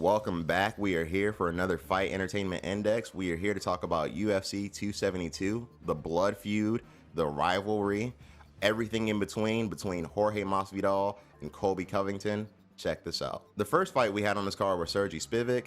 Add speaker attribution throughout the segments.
Speaker 1: Welcome back. We are here for another Fight Entertainment Index. We are here to talk about UFC 272, the blood feud, the rivalry, everything in between Jorge Masvidal and Colby Covington. Check this out. The first fight we had on this card was Sergey Spivak,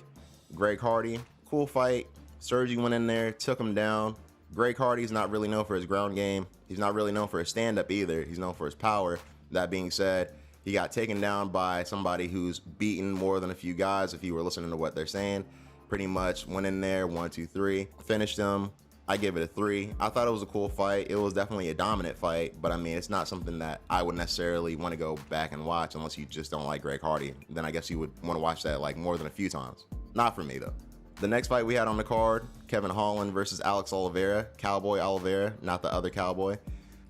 Speaker 1: Greg Hardy. Cool fight. Sergey went in there, took him down. Greg Hardy's not really known for his ground game. He's not really known for his stand-up either. He's known for his power. That being said, he got taken down by somebody who's beaten more than a few guys, if you were listening to what they're saying. Pretty much went in there, 1, 2, 3, finished him. I give it a 3. I thought it was a cool fight. It was definitely a dominant fight, but I mean, it's not something that I would necessarily want to go back and watch unless you just don't like Greg Hardy. Then I guess you would want to watch that like more than a few times. Not for me though. The next fight we had on the card, Kevin Holland versus Alex Oliveira, Cowboy Oliveira, not the other cowboy.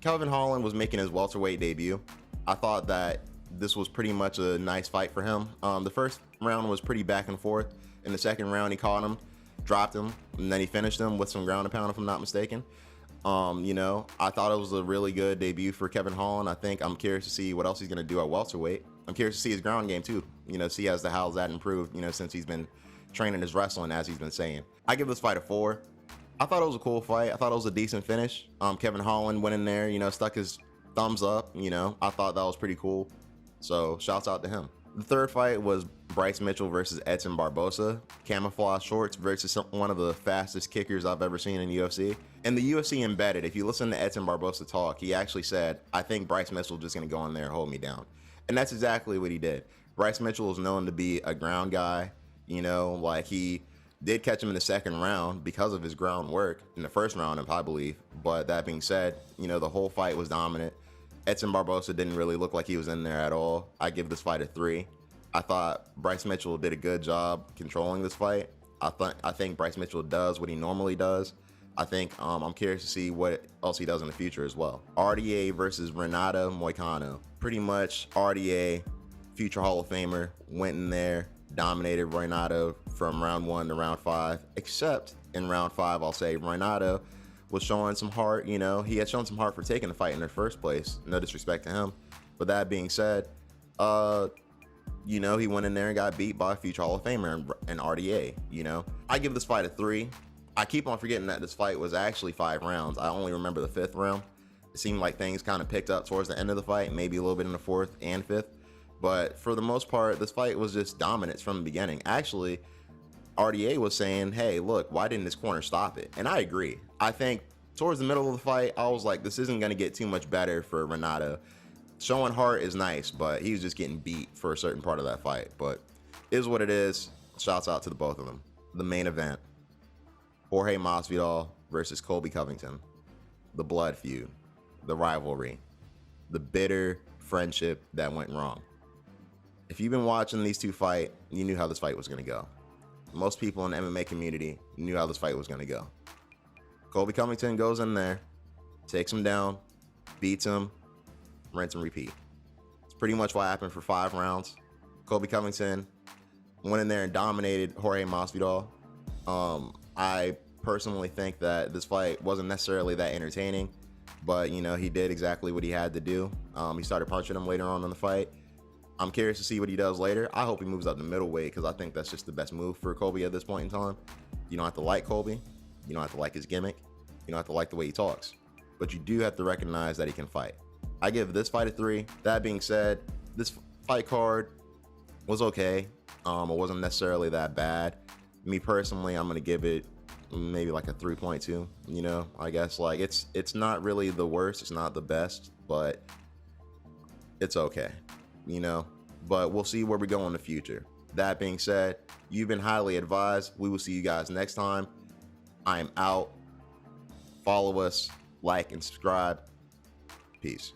Speaker 1: Kevin Holland was making his welterweight debut. I thought that this was pretty much a nice fight for him. The first round was pretty back and forth. In the second round, he caught him, dropped him, and then he finished him with some ground and pound, if I'm not mistaken. I thought it was a really good debut for Kevin Holland. I'm curious to see what else he's going to do at welterweight. I'm curious to see his ground game too. See how's that improved, since he's been training his wrestling, as he's been saying. I give this fight a 4. I thought it was a cool fight. I thought it was a decent finish. Kevin Holland went in there, stuck his thumbs up. I thought that was pretty cool. So shouts out to him. The third fight was Bryce Mitchell versus Edson Barbosa. Camouflage shorts versus one of the fastest kickers I've ever seen in UFC. And the UFC embedded, if you listen to Edson Barbosa talk, he actually said, I think Bryce Mitchell just going to go in there and hold me down. And that's exactly what he did. Bryce Mitchell is known to be a ground guy. He did catch him in the second round because of his ground work in the first round, I believe. But that being said, the whole fight was dominant. Edson Barbosa didn't really look like he was in there at all. I give this fight a 3. I thought Bryce Mitchell did a good job controlling this fight. I think Bryce Mitchell does what he normally does. I'm curious to see what else he does in the future as well. RDA versus Renato Moicano. Pretty much RDA, future Hall of Famer, went in there, dominated Renato from round 1 to round 5, except in round 5, I'll say Renato was showing some heart. He had shown some heart for taking the fight in the first place. No disrespect to him. But that being said, he went in there and got beat by a future Hall of Famer and RDA, I give this fight a 3. I keep on forgetting that this fight was actually 5 rounds. I only remember the 5th round. It seemed like things kind of picked up towards the end of the fight, maybe a little bit in the 4th and 5th. But for the most part, this fight was just dominance from the beginning. Actually, RDA was saying, hey, look, why didn't this corner stop it? And I agree. I think towards the middle of the fight, I was like, this isn't going to get too much better for Renato. Showing heart is nice, but he was just getting beat for a certain part of that fight. But it is what it is. Shouts out to the both of them. The main event, Jorge Masvidal versus Colby Covington. The blood feud, the rivalry, the bitter friendship that went wrong. If you've been watching these two fight, you knew how this fight was going to go. Most people in the MMA community knew how this fight was going to go. Colby Covington goes in there, takes him down, beats him, rinse and repeat. It's pretty much what happened for 5 rounds. Colby Covington went in there and dominated Jorge Masvidal. I personally think that this fight wasn't necessarily that entertaining, but he did exactly what he had to do. He started punching him later on in the fight. I'm curious to see what he does later. I hope he moves up to middleweight because I think that's just the best move for Colby at this point in time. You don't have to like Colby. You don't have to like his gimmick. You don't have to like the way he talks. But you do have to recognize that he can fight. I give this fight a 3. That being said, this fight card was okay. It wasn't necessarily that bad. Me personally, I'm going to give it maybe like a 3.2. I guess it's not really the worst. It's not the best, but it's okay. But we'll see where we go in the future. That being said, you've been highly advised. We will see you guys next time. I am out. Follow us, like, and subscribe. Peace.